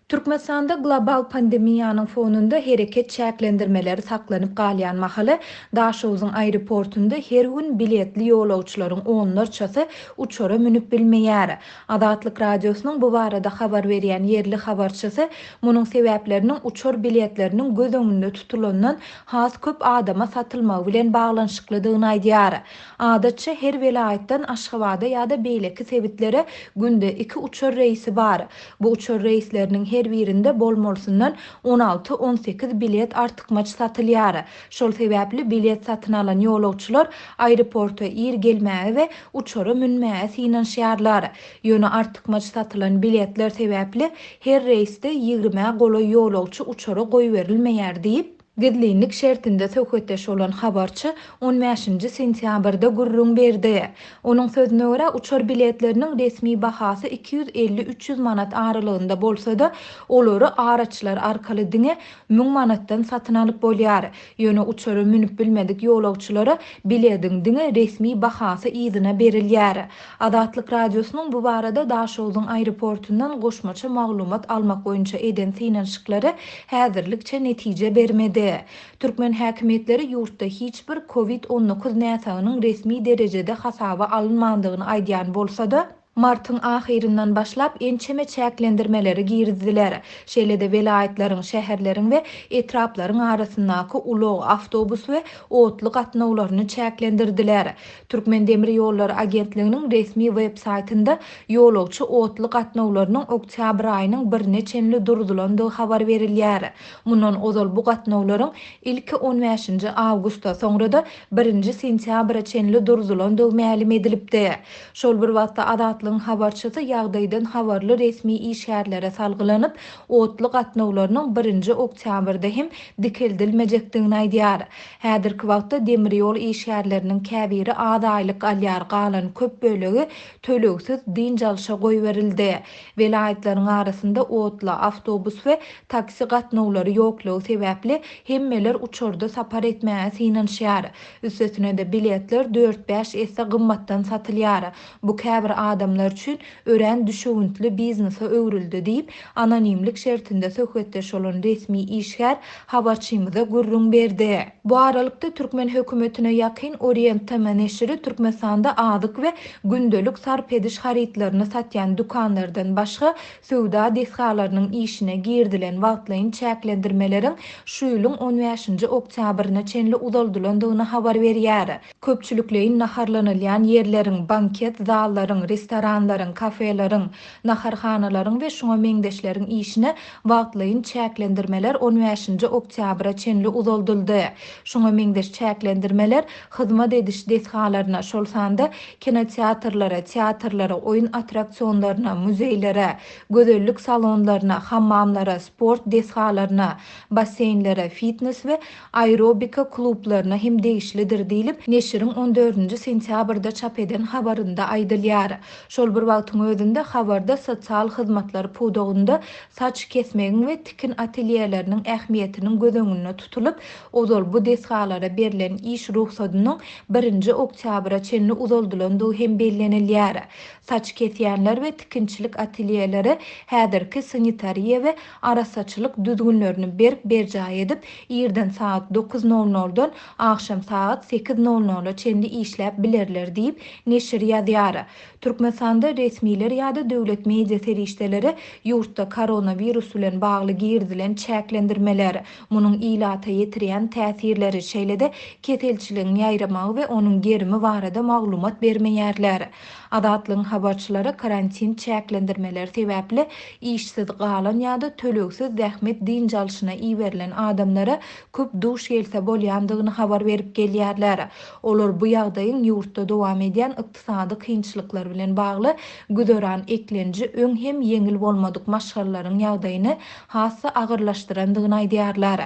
Türkmenistanda global pandemiýanyň fonunda hereket çäklendirmeleri saklanyp galýan mahaly Daşowzyň aeroportunda her gün biletli ýolagçylaryň onlarçasy uçara münüp bilmeýär. Adatlyk radiosynyň bu barada habar berýän yerli habarçysy munyň sebäplerini uçar biletleriniň göz öňünde tutulandan has köp adama satylmagy bilen baglanşyklydygyny aýdýar. Adatça her welaýatdan Aşgabatda ýa-da beýleki sebitlere günde 2 uçar reýsi bar. Bu uçar reýsleriniň her birinde bolmolsundan 16-18 bilet artykmaç satylýar. Şol sebäpli bilet satyn alan ýolagçylar aeroporta ir gelmäge we uçara münmäge synanşýarlar. Ýöne artykmaç satylan biletler sebäpli her reýsde 20 golaý ýolagçy uçara goýberilmeýär diýip Gidlilik şertinde söhbetdeş olan habarçı 15 sentýabrda gurrun berdi. Onun sözüne görä uçar biletleriniň resmi bahasy 250-300 manat aralygynda bolsa-da, olary araçlar arkaly diňe 1000 manatdan satyn alyp bolýar. Ýöne uçara münüp bilmedik ýolagçylara biletiň diňe resmi bahasy ýzyna berilýär. Adatlyk radiosynyň bu barada Daşowzyň aeroportundan goşmaça maglumat almak boýunça eden synanşyklary häzirlikçe netije bermedi. Türkmen häkimetleri ýurtda hiç bir COVID-19 näsagynyň resmi derejede hasaba alınmandygyny aýdýan bolsa-da, martyň ahyryndan başlap ençeme çäklendirmeleri girdiler. Şeýlede welaýatlaryň, şäherleriň we etraplaryň arasyndaky ulug awtobus we otly gatnawlaryny çäklendirdiler. Türkmen Demir ýollary agentliginiň resmi web saýtynda ýolagçy otly gatnawlarynyň oktyabr aýynyň 1-ne çenli durdulandygy habar berilýär. Mundan ozal bu gatnawlaryň ilki 15 awgustda soňra-da 1 sentýabra çenli durdulandygy ma'lum edilipdi. Şol bir wagtda adatlyň habarçysy ýagdaýdan habarly resmi işgärlere salgylanyp, otly gatnawlarynyň 1 oktýabrda hem dikeldilmejekdigini aýdýar. Häzirki wagtda demir ýol işgärleriniň käbiri az aýlyk alýar galan köp bölegi tölegsiz dinjalşa goýberildi. Welaýatlaryň arasynda otly awtobus we taksi gatnawlary ýoklugy sebäpli hemmeler uçarda sapar etmäge synanşýar. Üstesine de biletler 4-5 esse gymmatdan satylýar. Bu käbir adamlar üçin ören düşüwüntli biznesa öwrüldi diýip anonimlik şertinde söhbetdeş olan resmi işgär habarçymyza gurrun berdi. Bu aralykda Türkmen hökümetine ýakyn Orientama neşri Türkmenistanda adyk we gündelik sarp ediş haritlaryny satýan dukanlardan başga söwda desgalarynyň işine girdilen wagtlaryň çäklendirmeleriň şu ýylyň 15 oktýabryna çenli uzaldylandygyny habar berýär. Köpçülikleýin naharlanylýan yerleriň, banket zallaryň, restoranlaryň, kafelaryň, naharhanalaryň we şoňa meňdeşleriň işine wagtlaryň çäklendirmeler 15 oktýabra çenli uzaldyldy. Şoňa meňdeş çäklendirmeler hyzmat ediş desgalaryna, şol sanda kinoteatrlara, teatrlara, oýun attraksionlaryna, muzeýlere, gözellik salonlaryna, hammamlara, sport desgalaryna, baseynlere, fitness we aerobika klublaryna hem degişlidir diýilip, neşriň 14 sentýabrda çap eden habarynda aýdylýar. Şol bir wagtyň özünde habarda sosial hyzmatlar pudagynda saç kesmegiň we tikin atelýeleriniň ähmiýetiniň göz öňünde tutulup, ozal bu desgalara berilen iş ruhsatynyň 1 oktýabra çenli uzaldylandygy hem bellenilýär. Saç kesýänler we tikinçilik atelýeleri häzirki sanitariýa we arasaçylyk düzgünlerini berjaý edip, ýerden saat 9:00-dan akşam saat 8:00-a çenli işläp bilerler diýip neşir ýazýar. Türkmenistanda resmiler ýa-da döwlet media serişdeleri ýurtda koronavirus bilen bagly girdilen çäklendirmeler, munyň ilata ýetirýän täsirleri şeýlede ketelçiligiň ýaýramagy we onuň gerimi barada maglumat bermeýärler. Adatlyň habarçylary karantin çäklendirmeleri sebäpli işsiz galan ýa-da tölegsiz zähmet dinjalşyna iýerilen adamlara köp duş gelse bolýandygyny habar berip gelýärler. Olar bu ýagdaýyň ýurtda dowam edýän ykdysady kynçylyklar bilen bagly güdöran eklenji öň hem ýeňil bolmadyk maşgallalaryň ýagdaýyny hassa agyrlaşdyrandygyny aýdýarlar.